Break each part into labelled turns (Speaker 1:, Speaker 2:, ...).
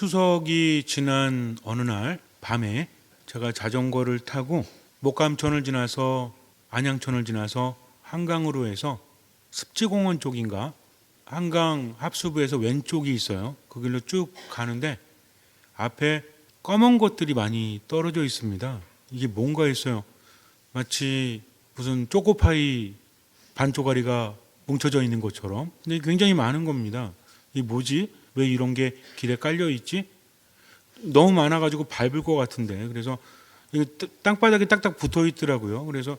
Speaker 1: 추석이 지난 어느 날 밤에 제가 자전거를 타고 목감천을 지나서 안양천을 지나서 한강으로 해서 습지공원 쪽인가 한강 합수부에서 왼쪽이 있어요. 그 길로 쭉 가는데 앞에 검은 것들이 많이 떨어져 있습니다. 이게 뭔가 했어요. 마치 무슨 초코파이 반쪽아리가 뭉쳐져 있는 것처럼. 근데 굉장히 많은 겁니다. 이게 뭐지? 왜 이런 게 길에 깔려 있지? 너무 많아가지고 밟을 것 같은데. 그래서 땅바닥에 딱딱 붙어 있더라고요. 그래서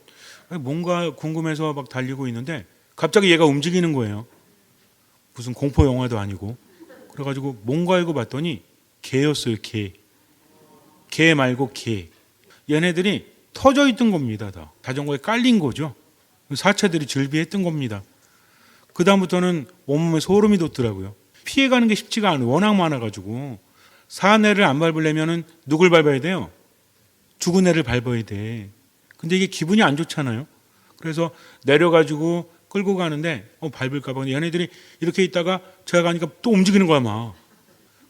Speaker 1: 뭔가 궁금해서 막 달리고 있는데 갑자기 얘가 움직이는 거예요. 무슨 공포 영화도 아니고. 그래가지고 뭔가 이거 봤더니 개였어요. 개. 개 말고 개. 얘네들이 터져 있던 겁니다. 다. 자전거에 깔린 거죠. 사체들이 즐비했던 겁니다. 그 다음부터는 온몸에 소름이 돋더라고요. 피해가는 게 쉽지가 않아요. 워낙 많아가지고. 사한 애를 안 밟으려면 누굴 밟아야 돼요? 죽은 애를 밟아야 돼. 근데 이게 기분이 안 좋잖아요. 그래서 내려가지고 끌고 가는데 밟을까 봐. 얘네들이 이렇게 있다가 제가 가니까 또 움직이는 거야 막.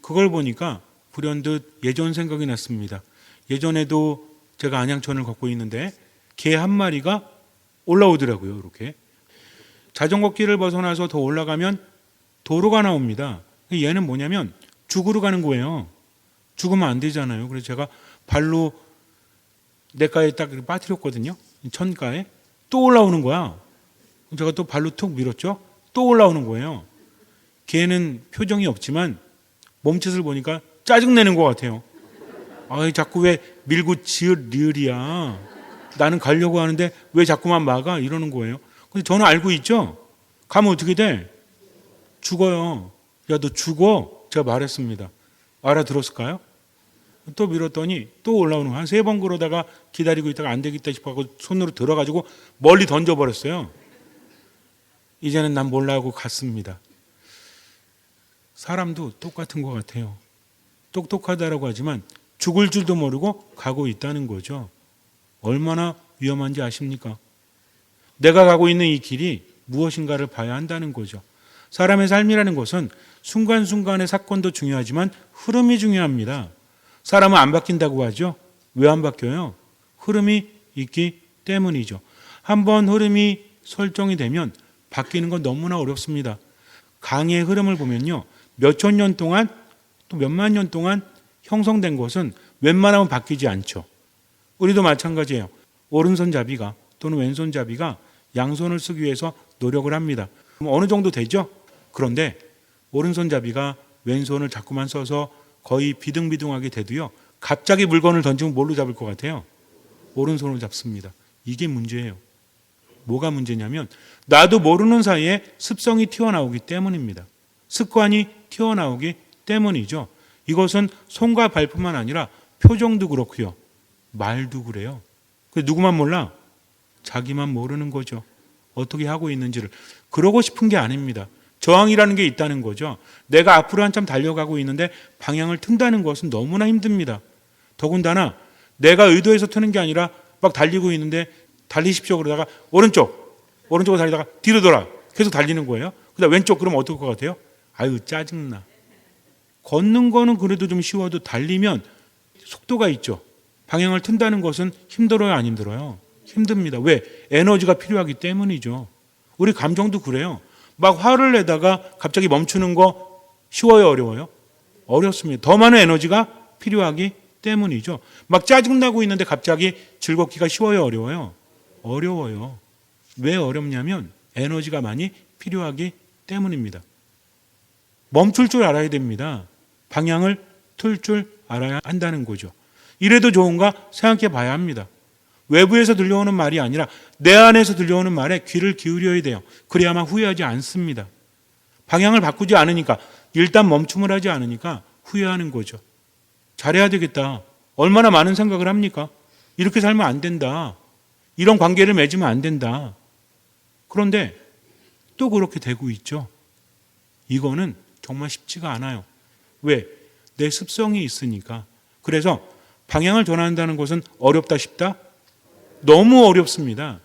Speaker 1: 그걸 보니까 불현듯 예전 생각이 났습니다. 예전에도 제가 안양천을 걷고 있는데 개 한 마리가 올라오더라고요. 이렇게. 자전거 길을 벗어나서 더 올라가면 도로가 나옵니다. 얘는 뭐냐면 죽으러 가는 거예요. 죽으면 안 되잖아요. 그래서 제가 발로 냇가에 딱 빠뜨렸거든요. 천가에. 또 올라오는 거야. 제가 또 발로 툭 밀었죠. 또 올라오는 거예요. 걔는 표정이 없지만 몸짓을 보니까 짜증내는 것 같아요. 자꾸 왜 밀고 지을 리을이야. 나는 가려고 하는데 왜 자꾸만 막아? 이러는 거예요. 근데 저는 알고 있죠. 가면 어떻게 돼? 죽어요. 야, 너 죽어. 제가 말했습니다. 알아들었을까요? 또 밀었더니 또 올라오는 거야. 한 3번 그러다가 기다리고 있다가 안 되겠다 싶어서 손으로 들어가지고 멀리 던져버렸어요. 이제는 난 몰라 하고 갔습니다. 사람도 똑같은 것 같아요. 똑똑하다라고 하지만 죽을 줄도 모르고 가고 있다는 거죠. 얼마나 위험한지 아십니까? 내가 가고 있는 이 길이 무엇인가를 봐야 한다는 거죠. 사람의 삶이라는 것은 순간순간의 사건도 중요하지만 흐름이 중요합니다. 사람은 안 바뀐다고 하죠. 왜 안 바뀌어요? 흐름이 있기 때문이죠. 한번 흐름이 설정이 되면 바뀌는 건 너무나 어렵습니다. 강의 흐름을 보면요. 몇천 년 동안 또 몇만 년 동안 형성된 것은 웬만하면 바뀌지 않죠. 우리도 마찬가지예요. 오른손잡이가 또는 왼손잡이가 양손을 쓰기 위해서 노력을 합니다. 그럼 어느 정도 되죠? 그런데 오른손잡이가 왼손을 자꾸만 써서 거의 비등비등하게 돼도요. 갑자기 물건을 던지면 뭘로 잡을 것 같아요? 오른손으로 잡습니다. 이게 문제예요. 뭐가 문제냐면 나도 모르는 사이에 습성이 튀어나오기 때문입니다. 습관이 튀어나오기 때문이죠. 이것은 손과 발뿐만 아니라 표정도 그렇고요. 말도 그래요. 누구만 몰라? 자기만 모르는 거죠. 어떻게 하고 있는지를. 그러고 싶은 게 아닙니다. 저항이라는 게 있다는 거죠. 내가 앞으로 한참 달려가고 있는데 방향을 튼다는 것은 너무나 힘듭니다. 더군다나 내가 의도해서 트는 게 아니라 막 달리고 있는데 달리십시오 그러다가 오른쪽으로 달리다가 뒤로 돌아. 계속 달리는 거예요. 그다음 왼쪽 그러면 어떨 것 같아요? 아유 짜증나. 걷는 거는 그래도 좀 쉬워도 달리면 속도가 있죠. 방향을 튼다는 것은 힘들어요, 안 힘들어요? 힘듭니다. 왜? 에너지가 필요하기 때문이죠. 우리 감정도 그래요. 막 화를 내다가 갑자기 멈추는 거 쉬워요, 어려워요? 어렵습니다. 더 많은 에너지가 필요하기 때문이죠. 막 짜증나고 있는데 갑자기 즐겁기가 쉬워요, 어려워요? 어려워요. 왜 어렵냐면 에너지가 많이 필요하기 때문입니다. 멈출 줄 알아야 됩니다. 방향을 틀 줄 알아야 한다는 거죠. 이래도 좋은가 생각해 봐야 합니다. 외부에서 들려오는 말이 아니라 내 안에서 들려오는 말에 귀를 기울여야 돼요. 그래야만 후회하지 않습니다. 방향을 바꾸지 않으니까 일단 멈춤을 하지 않으니까 후회하는 거죠. 잘해야 되겠다. 얼마나 많은 생각을 합니까? 이렇게 살면 안 된다. 이런 관계를 맺으면 안 된다. 그런데 또 그렇게 되고 있죠. 이거는 정말 쉽지가 않아요. 왜? 내 습성이 있으니까. 그래서 방향을 전환한다는 것은 어렵다 싶다? 너무 어렵습니다.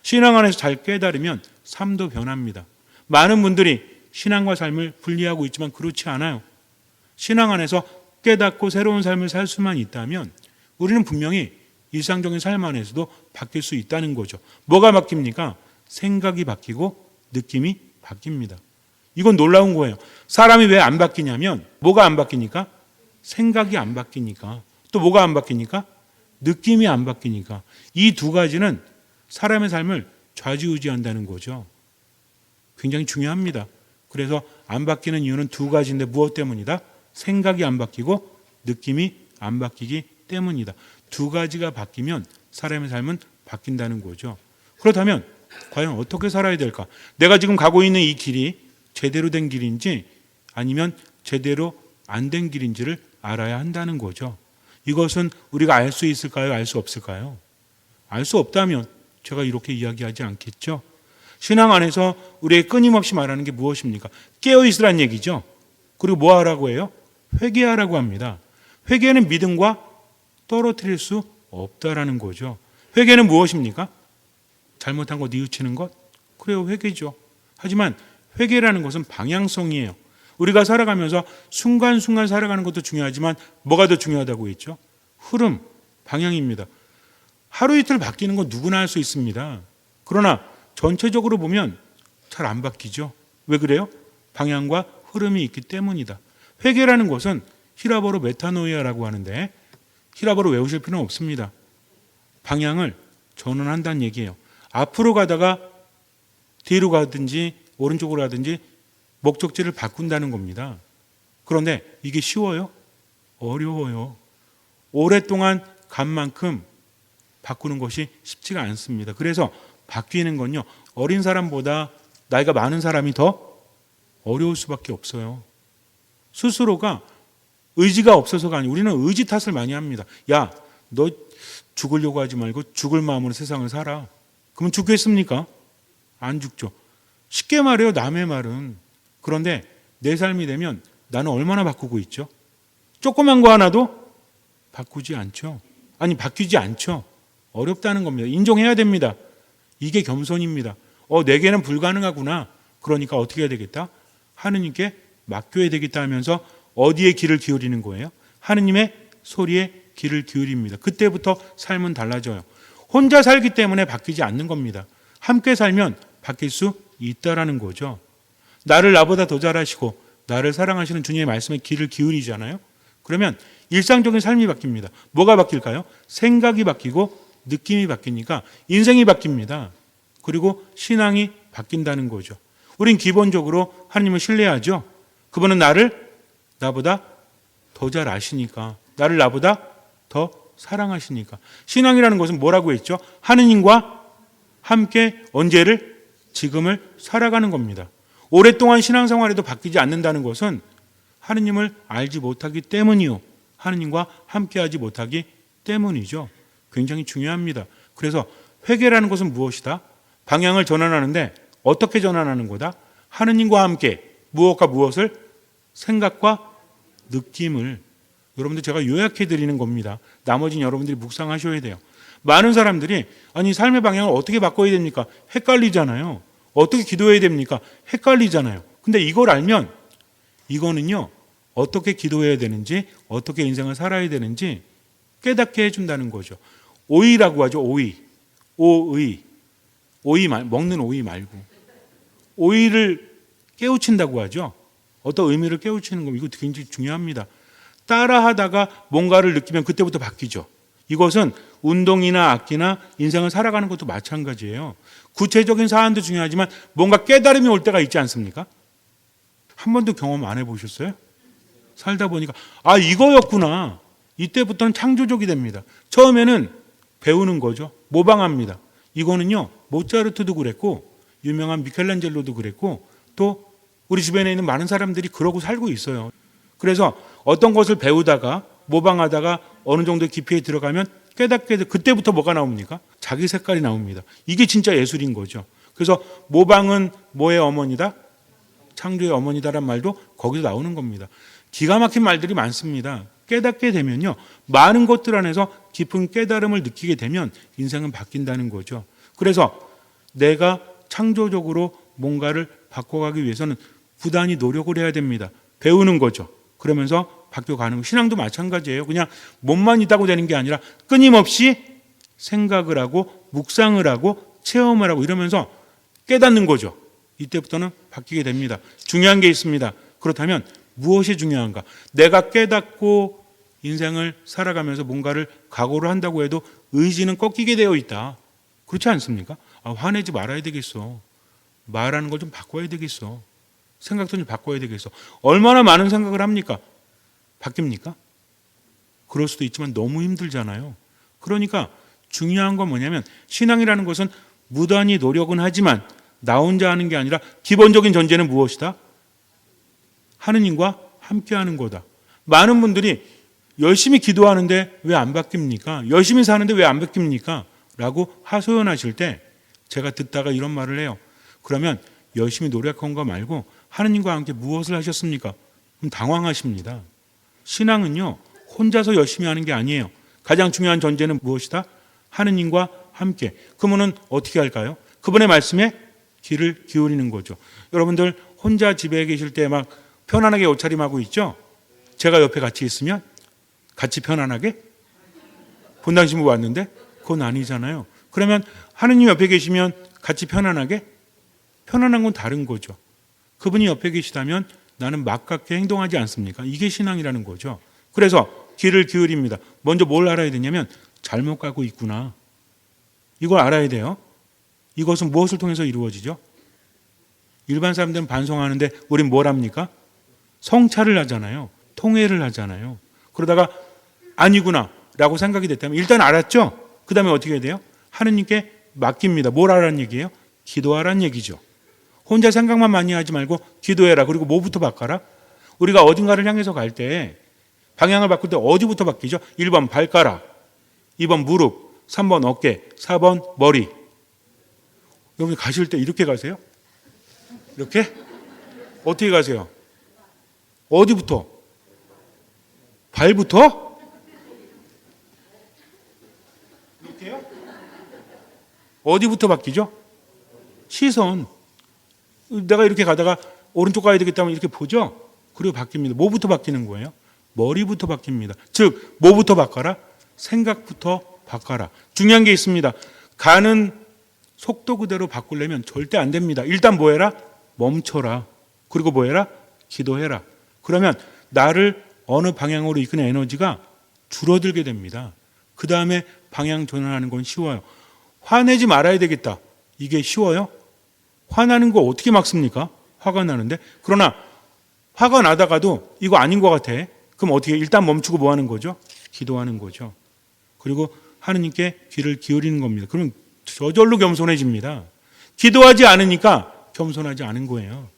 Speaker 1: 신앙 안에서 잘 깨달으면 삶도 변합니다. 많은 분들이 신앙과 삶을 분리하고 있지만 그렇지 않아요. 신앙 안에서 깨닫고 새로운 삶을 살 수만 있다면 우리는 분명히 일상적인 삶 안에서도 바뀔 수 있다는 거죠. 뭐가 바뀝니까? 생각이 바뀌고 느낌이 바뀝니다. 이건 놀라운 거예요. 사람이 왜 안 바뀌냐면 뭐가 안 바뀌니까? 생각이 안 바뀌니까. 또 뭐가 안 바뀌니까? 느낌이 안 바뀌니까. 이 두 가지는 사람의 삶을 좌지우지한다는 거죠. 굉장히 중요합니다. 그래서 안 바뀌는 이유는 두 가지인데 무엇 때문이다? 생각이 안 바뀌고 느낌이 안 바뀌기 때문이다. 두 가지가 바뀌면 사람의 삶은 바뀐다는 거죠. 그렇다면 과연 어떻게 살아야 될까? 내가 지금 가고 있는 이 길이 제대로 된 길인지 아니면 제대로 안 된 길인지를 알아야 한다는 거죠. 이것은 우리가 알 수 있을까요? 알 수 없을까요? 알 수 없다면 제가 이렇게 이야기하지 않겠죠. 신앙 안에서 우리에게 끊임없이 말하는 게 무엇입니까? 깨어있으란 얘기죠. 그리고 뭐 하라고 해요? 회개하라고 합니다. 회개는 믿음과 떨어뜨릴 수 없다라는 거죠. 회개는 무엇입니까? 잘못한 거 뉘우치는 것? 그래요, 회개죠. 하지만 회개라는 것은 방향성이에요. 우리가 살아가면서 순간순간 살아가는 것도 중요하지만 뭐가 더 중요하다고 했죠? 흐름, 방향입니다. 하루 이틀 바뀌는 건 누구나 할 수 있습니다. 그러나 전체적으로 보면 잘 안 바뀌죠. 왜 그래요? 방향과 흐름이 있기 때문이다. 회개라는 것은 히라보로 메타노이아라고 하는데 히라보로 외우실 필요는 없습니다. 방향을 전환한다는 얘기예요. 앞으로 가다가 뒤로 가든지 오른쪽으로 가든지 목적지를 바꾼다는 겁니다. 그런데 이게 쉬워요? 어려워요. 오랫동안 간 만큼 바꾸는 것이 쉽지가 않습니다. 그래서 바뀌는 건요, 어린 사람보다 나이가 많은 사람이 더 어려울 수밖에 없어요. 스스로가 의지가 없어서가 아니고 우리는 의지 탓을 많이 합니다. 야, 너 죽으려고 하지 말고 죽을 마음으로 세상을 살아. 그러면 죽겠습니까? 안 죽죠. 쉽게 말해요, 남의 말은. 그런데 내 삶이 되면 나는 얼마나 바꾸고 있죠? 조그만 거 하나도 바꾸지 않죠. 아니, 바뀌지 않죠. 어렵다는 겁니다. 인정해야 됩니다. 이게 겸손입니다. 내게는 불가능하구나. 그러니까 어떻게 해야 되겠다? 하느님께 맡겨야 되겠다 하면서 어디에 귀를 기울이는 거예요? 하느님의 소리에 귀를 기울입니다. 그때부터 삶은 달라져요. 혼자 살기 때문에 바뀌지 않는 겁니다. 함께 살면 바뀔 수 있다라는 거죠. 나를 나보다 더 잘하시고 나를 사랑하시는 주님의 말씀에 귀를 기울이잖아요. 그러면 일상적인 삶이 바뀝니다. 뭐가 바뀔까요? 생각이 바뀌고 느낌이 바뀌니까 인생이 바뀝니다. 그리고 신앙이 바뀐다는 거죠. 우린 기본적으로 하나님을 신뢰하죠. 그분은 나를 나보다 더 잘 아시니까, 나를 나보다 더 사랑하시니까. 신앙이라는 것은 뭐라고 했죠? 하느님과 함께 언제를? 지금을 살아가는 겁니다. 오랫동안 신앙생활에도 바뀌지 않는다는 것은 하느님을 알지 못하기 때문이요, 하느님과 함께하지 못하기 때문이죠. 굉장히 중요합니다. 그래서 회개라는 것은 무엇이다? 방향을 전환하는데 어떻게 전환하는 거다? 하느님과 함께 무엇과 무엇을? 생각과 느낌을. 여러분들 제가 요약해 드리는 겁니다. 나머지는 여러분들이 묵상하셔야 돼요. 많은 사람들이 아니 삶의 방향을 어떻게 바꿔야 됩니까? 헷갈리잖아요. 어떻게 기도해야 됩니까? 헷갈리잖아요. 근데 이걸 알면 이거는요, 어떻게 기도해야 되는지, 어떻게 인생을 살아야 되는지 깨닫게 해준다는 거죠. 오이라고 하죠. 오이. 먹는 오이 말고. 오이를 깨우친다고 하죠. 어떤 의미를 깨우치는 거, 이거 굉장히 중요합니다. 따라 하다가 뭔가를 느끼면 그때부터 바뀌죠. 이것은 운동이나 악기나 인생을 살아가는 것도 마찬가지예요. 구체적인 사안도 중요하지만 뭔가 깨달음이 올 때가 있지 않습니까? 한 번도 경험 안 해보셨어요? 살다 보니까 이거였구나. 이때부터는 창조적이 됩니다. 처음에는 배우는 거죠. 모방합니다. 이거는요, 모차르트도 그랬고 유명한 미켈란젤로도 그랬고 또 우리 주변에 있는 많은 사람들이 그러고 살고 있어요. 그래서 어떤 것을 배우다가 모방하다가 어느 정도 깊이에 들어가면 깨닫게 돼. 그때부터 뭐가 나옵니까? 자기 색깔이 나옵니다. 이게 진짜 예술인 거죠. 그래서 모방은 뭐의 어머니다? 창조의 어머니다란 말도 거기서 나오는 겁니다. 기가 막힌 말들이 많습니다. 깨닫게 되면요, 많은 것들 안에서 깊은 깨달음을 느끼게 되면 인생은 바뀐다는 거죠. 그래서 내가 창조적으로 뭔가를 바꿔가기 위해서는 부단히 노력을 해야 됩니다. 배우는 거죠. 그러면서 바뀌어가는 거. 신앙도 마찬가지예요. 그냥 몸만 있다고 되는 게 아니라 끊임없이 생각을 하고 묵상을 하고 체험을 하고 이러면서 깨닫는 거죠. 이때부터는 바뀌게 됩니다. 중요한 게 있습니다. 그렇다면 무엇이 중요한가? 내가 깨닫고 인생을 살아가면서 뭔가를 각오를 한다고 해도 의지는 꺾이게 되어 있다. 그렇지 않습니까? 화내지 말아야 되겠어. 말하는 걸 좀 바꿔야 되겠어. 생각도 좀 바꿔야 되겠어. 얼마나 많은 생각을 합니까? 바뀝니까? 그럴 수도 있지만 너무 힘들잖아요. 그러니까 중요한 건 뭐냐면 신앙이라는 것은 무단히 노력은 하지만 나 혼자 하는 게 아니라 기본적인 전제는 무엇이다? 하느님과 함께하는 거다. 많은 분들이 열심히 기도하는데 왜 안 바뀝니까? 열심히 사는데 왜 안 바뀝니까? 라고 하소연하실 때 제가 듣다가 이런 말을 해요. 그러면 열심히 노력한 거 말고 하느님과 함께 무엇을 하셨습니까? 그럼 당황하십니다. 신앙은요, 혼자서 열심히 하는 게 아니에요. 가장 중요한 전제는 무엇이다? 하느님과 함께. 그러면 어떻게 할까요? 그분의 말씀에 귀를 기울이는 거죠. 여러분들 혼자 집에 계실 때 막 편안하게 옷차림하고 있죠? 제가 옆에 같이 있으면 같이 편안하게? 본당 신부 왔는데? 그건 아니잖아요. 그러면 하느님 옆에 계시면 같이 편안하게? 편안한 건 다른 거죠. 그분이 옆에 계시다면 나는 막갑게 행동하지 않습니까? 이게 신앙이라는 거죠. 그래서 귀를 기울입니다. 먼저 뭘 알아야 되냐면 잘못 가고 있구나. 이걸 알아야 돼요. 이것은 무엇을 통해서 이루어지죠? 일반 사람들은 반성하는데 우린 뭘 합니까? 성찰을 하잖아요. 통회를 하잖아요. 그러다가 아니구나 라고 생각이 됐다면 일단 알았죠? 그 다음에 어떻게 해야 돼요? 하느님께 맡깁니다. 뭘 하라는 얘기예요? 기도하라는 얘기죠. 혼자 생각만 많이 하지 말고 기도해라. 그리고 뭐부터 바꿔라? 우리가 어딘가를 향해서 갈 때 방향을 바꿀 때 어디부터 바뀌죠? 1번 발가락, 2번 무릎, 3번 어깨, 4번 머리. 여러분 가실 때 이렇게 가세요? 이렇게? 어떻게 가세요? 어디부터? 발부터? 이렇게요? 어디부터 바뀌죠? 시선. 내가 이렇게 가다가 오른쪽 가야 되겠다면 이렇게 보죠? 그리고 바뀝니다. 뭐부터 바뀌는 거예요? 머리부터 바뀝니다. 즉, 뭐부터 바꿔라? 생각부터 바꿔라. 중요한 게 있습니다. 가는 속도 그대로 바꾸려면 절대 안 됩니다. 일단 뭐 해라? 멈춰라. 그리고 뭐 해라? 기도해라. 그러면 나를 어느 방향으로 이끄는 에너지가 줄어들게 됩니다. 그 다음에 방향 전환하는 건 쉬워요. 화내지 말아야 되겠다. 이게 쉬워요? 화나는 거 어떻게 막습니까? 화가 나는데. 그러나 화가 나다가도 이거 아닌 것 같아. 그럼 어떻게 일단 멈추고 뭐 하는 거죠? 기도하는 거죠. 그리고 하느님께 귀를 기울이는 겁니다. 그러면 저절로 겸손해집니다. 기도하지 않으니까 겸손하지 않은 거예요.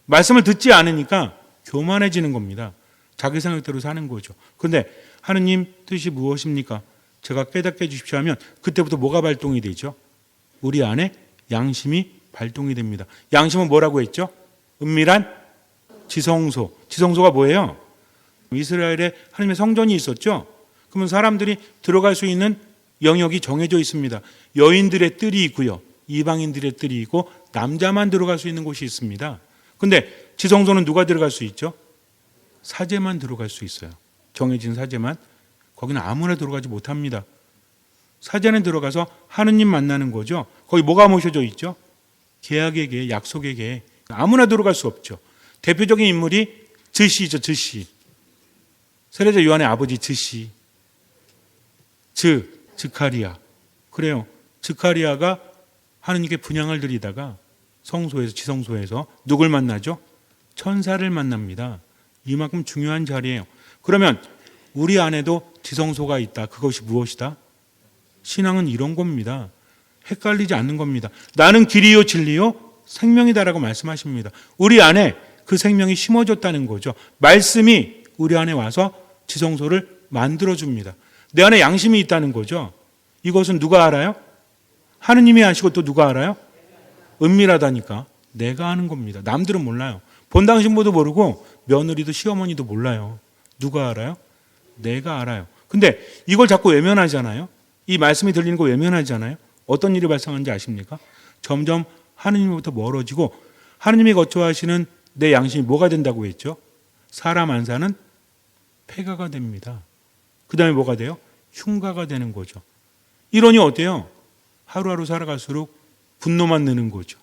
Speaker 1: 말씀을 듣지 않으니까 교만해지는 겁니다. 자기 생각대로 사는 거죠. 그런데 하느님 뜻이 무엇입니까? 제가 깨닫게 해주십시오 하면 그때부터 뭐가 발동이 되죠? 우리 안에 양심이 발동이 됩니다. 양심은 뭐라고 했죠? 은밀한 지성소. 지성소가 뭐예요? 이스라엘에 하나님의 성전이 있었죠. 그러면 사람들이 들어갈 수 있는 영역이 정해져 있습니다. 여인들의 뜰이 있고요. 이방인들의 뜰이 있고 남자만 들어갈 수 있는 곳이 있습니다. 그런데 지성소는 누가 들어갈 수 있죠? 사제만 들어갈 수 있어요. 정해진 사제만. 거기는 아무나 들어가지 못합니다. 사제는 들어가서 하느님 만나는 거죠. 거기 뭐가 모셔져 있죠? 계약의 계, 약속의 계. 아무나 들어갈 수 없죠. 대표적인 인물이 즈시죠. 즈시. 세례자 요한의 아버지 즈시. 즈카리아. 그래요. 즈카리아가 하느님께 분향을 드리다가 성소에서 지성소에서 누굴 만나죠? 천사를 만납니다. 이만큼 중요한 자리예요. 그러면 우리 안에도 지성소가 있다. 그것이 무엇이다? 신앙은 이런 겁니다. 헷갈리지 않는 겁니다. 나는 길이요 진리요 생명이다라고 말씀하십니다. 우리 안에 그 생명이 심어졌다는 거죠. 말씀이 우리 안에 와서 지성소를 만들어줍니다. 내 안에 양심이 있다는 거죠. 이것은 누가 알아요? 하느님이 아시고 또 누가 알아요? 은밀하다니까 내가 아는 겁니다. 남들은 몰라요. 본당 신부도 모르고 며느리도 시어머니도 몰라요. 누가 알아요? 내가 알아요. 근데 이걸 자꾸 외면하잖아요. 이 말씀이 들리는 거 외면하잖아요. 어떤 일이 발생하는지 아십니까? 점점 하느님으로부터 멀어지고 하느님이 거처하시는 내 양심이 뭐가 된다고 했죠? 사람 안 사는 폐가가 됩니다. 그 다음에 뭐가 돼요? 흉가가 되는 거죠. 이러니 어때요? 하루하루 살아갈수록 분노만 느는 거죠.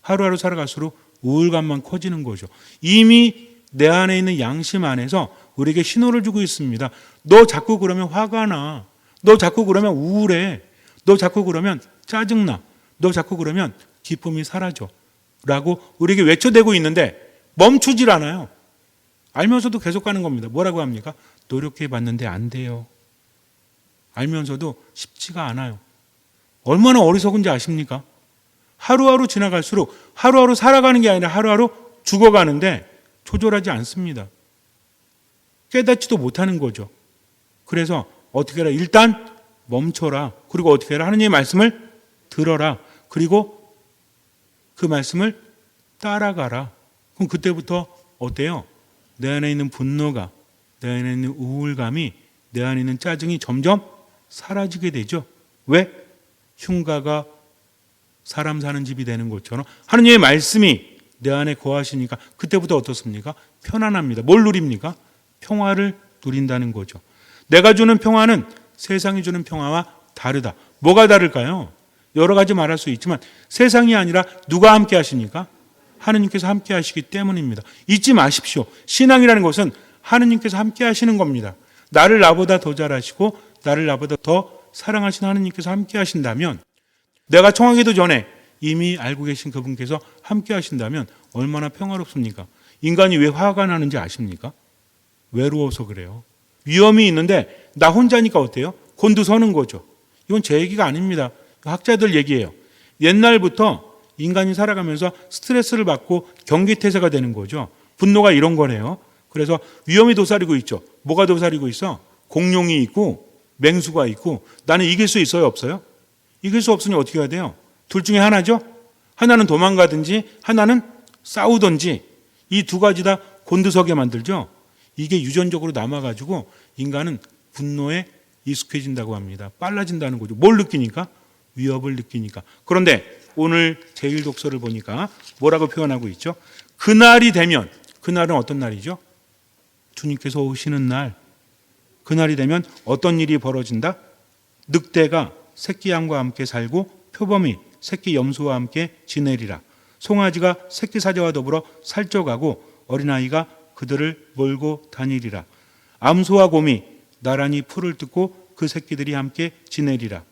Speaker 1: 하루하루 살아갈수록 우울감만 커지는 거죠. 이미 내 안에 있는 양심 안에서 우리에게 신호를 주고 있습니다. 너 자꾸 그러면 화가 나. 너 자꾸 그러면 우울해. 너 자꾸 그러면 짜증나. 너 자꾸 그러면 기쁨이 사라져. 라고 우리에게 외쳐대고 있는데 멈추질 않아요. 알면서도 계속 가는 겁니다. 뭐라고 합니까? 노력해 봤는데 안 돼요. 알면서도 쉽지가 않아요. 얼마나 어리석은지 아십니까? 하루하루 지나갈수록 하루하루 살아가는 게 아니라 하루하루 죽어가는데 조절하지 않습니다. 깨닫지도 못하는 거죠. 그래서 어떻게 해라? 일단 멈춰라. 그리고 어떻게 해라? 하느님의 말씀을 들어라. 그리고 그 말씀을 따라가라. 그럼 그때부터 어때요? 내 안에 있는 분노가, 내 안에 있는 우울감이, 내 안에 있는 짜증이 점점 사라지게 되죠. 왜? 흉가가 사람 사는 집이 되는 것처럼 하느님의 말씀이 내 안에 거하시니까 그때부터 어떻습니까? 편안합니다. 뭘 누립니까? 평화를 누린다는 거죠. 내가 주는 평화는 세상이 주는 평화와 다르다. 뭐가 다를까요? 여러 가지 말할 수 있지만 세상이 아니라 누가 함께 하십니까? 하느님께서 함께 하시기 때문입니다. 잊지 마십시오. 신앙이라는 것은 하느님께서 함께 하시는 겁니다. 나를 나보다 더 잘하시고 나를 나보다 더 사랑하시는 하느님께서 함께 하신다면, 내가 청하기도 전에 이미 알고 계신 그분께서 함께 하신다면 얼마나 평화롭습니까? 인간이 왜 화가 나는지 아십니까? 외로워서 그래요. 위험이 있는데 나 혼자니까 어때요? 곤두서는 거죠. 이건 제 얘기가 아닙니다. 학자들 얘기예요. 옛날부터 인간이 살아가면서 스트레스를 받고 경계태세가 되는 거죠. 분노가 이런 거네요. 그래서 위험이 도사리고 있죠. 뭐가 도사리고 있어? 공룡이 있고 맹수가 있고 나는 이길 수 있어요? 없어요? 이길 수 없으니 어떻게 해야 돼요? 둘 중에 하나죠. 하나는 도망가든지 하나는 싸우든지, 이 두 가지 다 곤두서게 만들죠. 이게 유전적으로 남아가지고 인간은 분노에 익숙해진다고 합니다. 빨라진다는 거죠. 뭘 느끼니까? 위협을 느끼니까. 그런데 오늘 제1독서를 보니까 뭐라고 표현하고 있죠? 그날이 되면, 그날은 어떤 날이죠? 주님께서 오시는 날. 그날이 되면 어떤 일이 벌어진다? 늑대가 새끼 양과 함께 살고 표범이 새끼 염소와 함께 지내리라. 송아지가 새끼 사자와 더불어 살쪄가고 어린아이가 그들을 몰고 다니리라. 암소와 곰이 나란히 풀을 뜯고 그 새끼들이 함께 지내리라.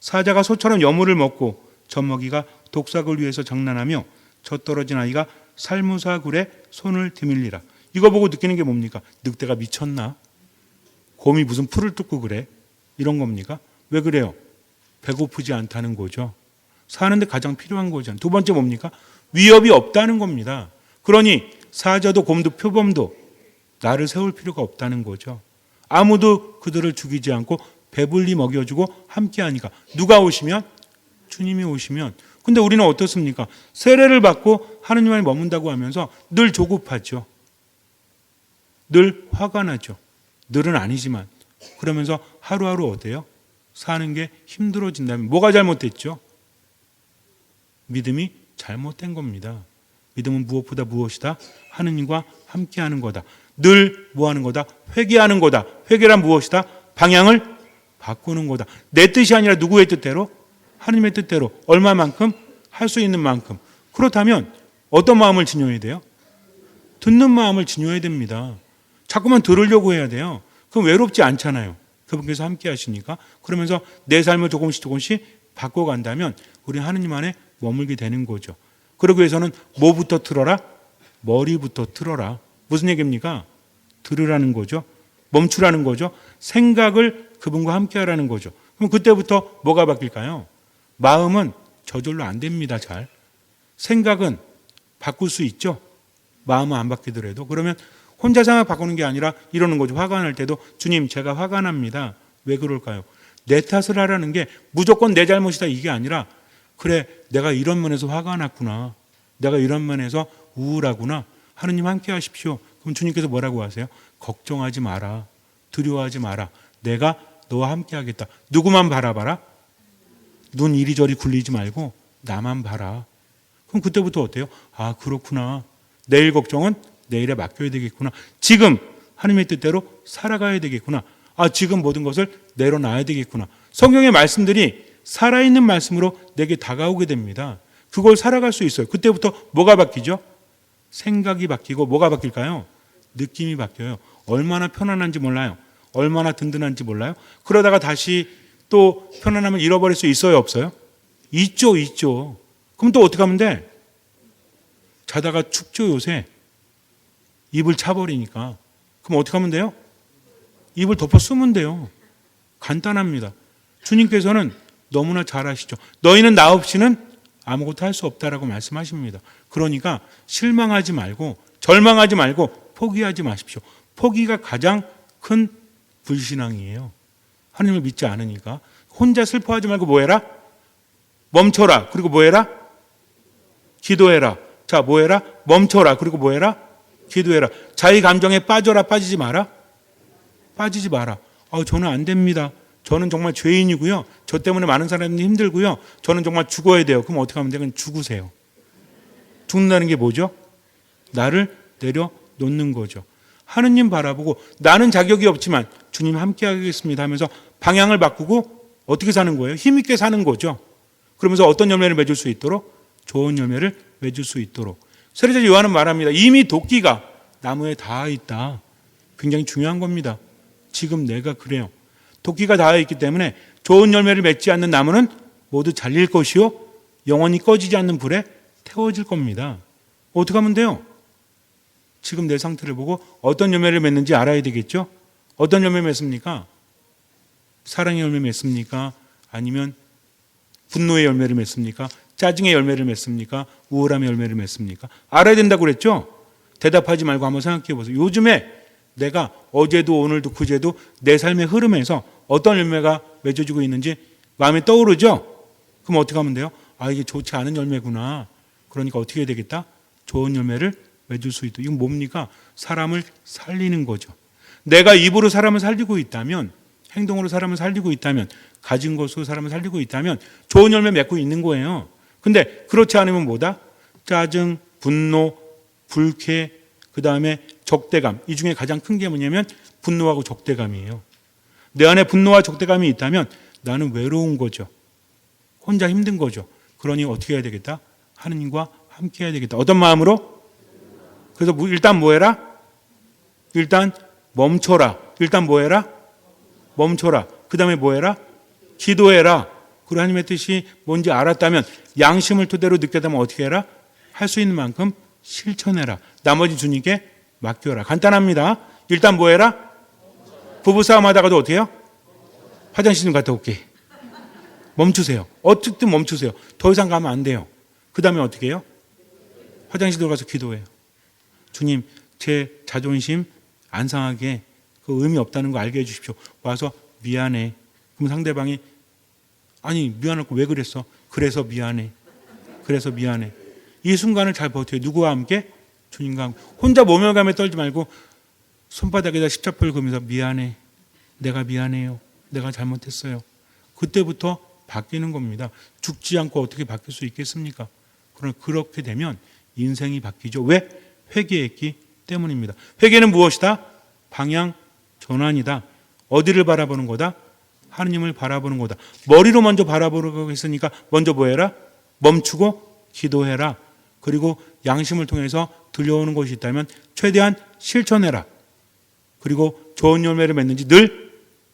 Speaker 1: 사자가 소처럼 여물을 먹고 젖먹이가 독삭을 위해서 장난하며 젖떨어진 아이가 살무사 굴에 손을 디밀리라. 이거 보고 느끼는 게 뭡니까? 늑대가 미쳤나? 곰이 무슨 풀을 뜯고 그래? 이런 겁니까? 왜 그래요? 배고프지 않다는 거죠. 사는데 가장 필요한 거죠. 두 번째 뭡니까? 위협이 없다는 겁니다. 그러니 사자도 곰도 표범도 나를 세울 필요가 없다는 거죠. 아무도 그들을 죽이지 않고 배불리 먹여주고 함께하니까. 누가 오시면? 주님이 오시면. 근데 우리는 어떻습니까? 세례를 받고 하느님 안에 머문다고 하면서 늘 조급하죠. 늘 화가 나죠. 늘은 아니지만. 그러면서 하루하루 어때요? 사는 게 힘들어진다면 뭐가 잘못됐죠? 믿음이 잘못된 겁니다. 믿음은 무엇보다 무엇이다? 하느님과 함께하는 거다. 늘 뭐하는 거다? 회개하는 거다. 회개란 무엇이다? 방향을 바꾸는 거다. 내 뜻이 아니라 누구의 뜻대로? 하느님의 뜻대로. 얼마만큼? 할 수 있는 만큼. 그렇다면 어떤 마음을 지녀야 돼요? 듣는 마음을 지녀야 됩니다. 자꾸만 들으려고 해야 돼요. 그럼 외롭지 않잖아요. 그분께서 함께 하시니까. 그러면서 내 삶을 조금씩 바꿔간다면 우리 하느님 안에 머물게 되는 거죠. 그러기 위해서는 뭐부터 틀어라? 머리부터 틀어라. 무슨 얘기입니까? 들으라는 거죠. 멈추라는 거죠. 생각을 그분과 함께 하라는 거죠. 그럼 그때부터 뭐가 바뀔까요? 마음은 저절로 안 됩니다. 잘. 생각은 바꿀 수 있죠. 마음은 안 바뀌더라도. 그러면 혼자 생각 바꾸는 게 아니라 이러는 거죠. 화가 날 때도 주님 제가 화가 납니다. 왜 그럴까요? 내 탓을 하라는 게 무조건 내 잘못이다 이게 아니라 그래 내가 이런 면에서 화가 났구나. 내가 이런 면에서 우울하구나. 하느님 함께 하십시오. 그럼 주님께서 뭐라고 하세요? 걱정하지 마라. 두려워하지 마라. 내가 너와 함께 하겠다. 누구만 바라봐라? 눈 이리저리 굴리지 말고 나만 봐라. 그럼 그때부터 어때요? 아 그렇구나. 내일 걱정은 내일에 맡겨야 되겠구나. 지금 하나님의 뜻대로 살아가야 되겠구나. 지금 모든 것을 내려놔야 되겠구나. 성경의 말씀들이 살아있는 말씀으로 내게 다가오게 됩니다. 그걸 살아갈 수 있어요. 그때부터 뭐가 바뀌죠? 생각이 바뀌고 뭐가 바뀔까요? 느낌이 바뀌어요. 얼마나 편안한지 몰라요. 얼마나 든든한지 몰라요. 그러다가 다시 또 편안함을 잃어버릴 수 있어요? 없어요? 있죠. 그럼 또 어떻게 하면 돼? 자다가 춥죠, 요새. 입을 차버리니까. 그럼 어떻게 하면 돼요? 입을 덮어 쓰면 돼요. 간단합니다. 주님께서는 너무나 잘 아시죠. 너희는 나 없이는 아무것도 할 수 없다라고 말씀하십니다. 그러니까 실망하지 말고 절망하지 말고 포기하지 마십시오. 포기가 가장 큰 불신앙이에요. 하나님을 믿지 않으니까. 혼자 슬퍼하지 말고 뭐 해라? 멈춰라. 그리고 뭐 해라? 기도해라. 자, 뭐 해라? 멈춰라. 그리고 뭐 해라? 기도해라. 자기 감정에 빠져라. 빠지지 마라. 빠지지 마라. 저는 안 됩니다. 저는 정말 죄인이고요. 저 때문에 많은 사람들이 힘들고요. 저는 정말 죽어야 돼요. 그럼 어떻게 하면 돼요? 그냥 죽으세요. 죽는다는 게 뭐죠? 나를 내려놓는 거죠. 하느님 바라보고 나는 자격이 없지만 주님 함께 하겠습니다 하면서 방향을 바꾸고 어떻게 사는 거예요? 힘있게 사는 거죠. 그러면서 어떤 열매를 맺을 수 있도록? 좋은 열매를 맺을 수 있도록. 세례자 요한은 말합니다. 이미 도끼가 나무에 닿아 있다. 굉장히 중요한 겁니다. 지금 내가 그래요. 도끼가 닿아 있기 때문에 좋은 열매를 맺지 않는 나무는 모두 잘릴 것이요 영원히 꺼지지 않는 불에 태워질 겁니다. 어떻게 하면 돼요? 지금 내 상태를 보고 어떤 열매를 맺는지 알아야 되겠죠? 어떤 열매 맺습니까? 사랑의 열매 맺습니까? 아니면 분노의 열매를 맺습니까? 짜증의 열매를 맺습니까? 우울함의 열매를 맺습니까? 알아야 된다고 그랬죠? 대답하지 말고 한번 생각해 보세요. 요즘에 내가 어제도 오늘도 그제도 내 삶의 흐름에서 어떤 열매가 맺어지고 있는지 마음에 떠오르죠? 그럼 어떻게 하면 돼요? 이게 좋지 않은 열매구나. 그러니까 어떻게 해야 되겠다? 좋은 열매를 맺을 수 있도록. 이건 뭡니까? 사람을 살리는 거죠. 내가 입으로 사람을 살리고 있다면, 행동으로 사람을 살리고 있다면, 가진 것으로 사람을 살리고 있다면 좋은 열매 맺고 있는 거예요. 근데 그렇지 않으면 뭐다? 짜증, 분노, 불쾌, 그 다음에 적대감. 이 중에 가장 큰 게 뭐냐면 분노하고 적대감이에요. 내 안에 분노와 적대감이 있다면 나는 외로운 거죠. 혼자 힘든 거죠. 그러니 어떻게 해야 되겠다? 하느님과 함께 해야 되겠다. 어떤 마음으로? 그래서 일단 뭐 해라? 일단 멈춰라. 일단 뭐 해라? 멈춰라. 그 다음에 뭐 해라? 기도해라. 그리고 하나님의 뜻이 뭔지 알았다면 양심을 토대로 느꼈다면 어떻게 해라? 할 수 있는 만큼 실천해라. 나머지 주님께 맡겨라. 간단합니다. 일단 뭐 해라? 부부싸움 하다가도 어떻게 해요? 화장실 좀 갔다 올게. 멈추세요. 어쨌든 멈추세요. 더 이상 가면 안 돼요. 그 다음에 어떻게 해요? 화장실 들어가서 기도해요. 주님, 제 자존심 안 상하게 그 의미 없다는 거 알게 해주십시오. 와서 미안해. 그럼 상대방이 미안할 거 왜 그랬어? 그래서 미안해. 그래서 미안해. 이 순간을 잘 버텨요. 누구와 함께? 주님과 함께. 혼자 모멸감에 떨지 말고 손바닥에다 십자포를 그으면서 미안해. 내가 미안해요. 내가 잘못했어요. 그때부터 바뀌는 겁니다. 죽지 않고 어떻게 바뀔 수 있겠습니까? 그러나 그렇게 되면 인생이 바뀌죠. 왜? 회개했기 때문입니다. 회개는 무엇이다? 방향 전환이다. 어디를 바라보는 거다? 하느님을 바라보는 거다. 머리로 먼저 바라보려고 했으니까 먼저 뭐 해라? 멈추고 기도해라. 그리고 양심을 통해서 들려오는 것이 있다면 최대한 실천해라. 그리고 좋은 열매를 맺는지 늘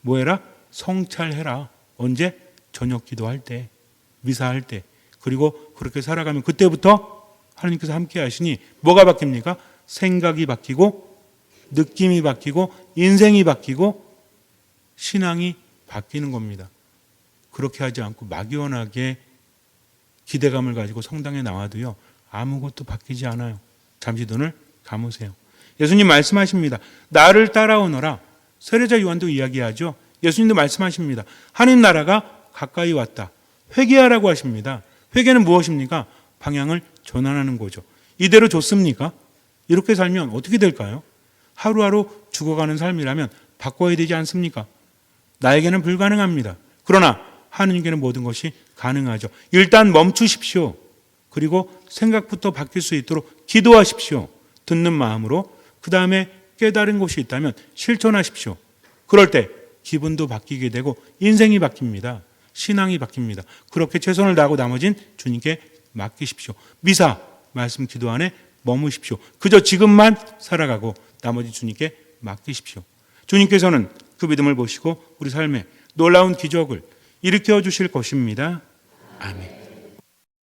Speaker 1: 뭐 해라? 성찰해라. 언제? 저녁 기도할 때, 미사할 때. 그리고 그렇게 살아가면 그때부터 하나님께서 함께 하시니 뭐가 바뀝니까? 생각이 바뀌고 느낌이 바뀌고 인생이 바뀌고 신앙이 바뀌는 겁니다. 그렇게 하지 않고 막연하게 기대감을 가지고 성당에 나와도요. 아무것도 바뀌지 않아요. 잠시 눈을 감으세요. 예수님 말씀하십니다. 나를 따라오너라. 세례자 요한도 이야기하죠. 예수님도 말씀하십니다. 하나님 나라가 가까이 왔다. 회개하라고 하십니다. 회개는 무엇입니까? 방향을 전환하는 거죠. 이대로 좋습니까? 이렇게 살면 어떻게 될까요? 하루하루 죽어가는 삶이라면 바꿔야 되지 않습니까? 나에게는 불가능합니다. 그러나 하느님께는 모든 것이 가능하죠. 일단 멈추십시오. 그리고 생각부터 바뀔 수 있도록 기도하십시오. 듣는 마음으로 그 다음에 깨달은 것이 있다면 실천하십시오. 그럴 때 기분도 바뀌게 되고 인생이 바뀝니다. 신앙이 바뀝니다. 그렇게 최선을 다하고 나머진 주님께 맡기십시오. 미사, 말씀, 기도 안에 머무십시오. 그저 지금만 살아가고 나머지 주님께 맡기십시오. 주님께서는 그 믿음을 보시고 우리 삶에 놀라운 기적을 일으켜 주실 것입니다. 아멘.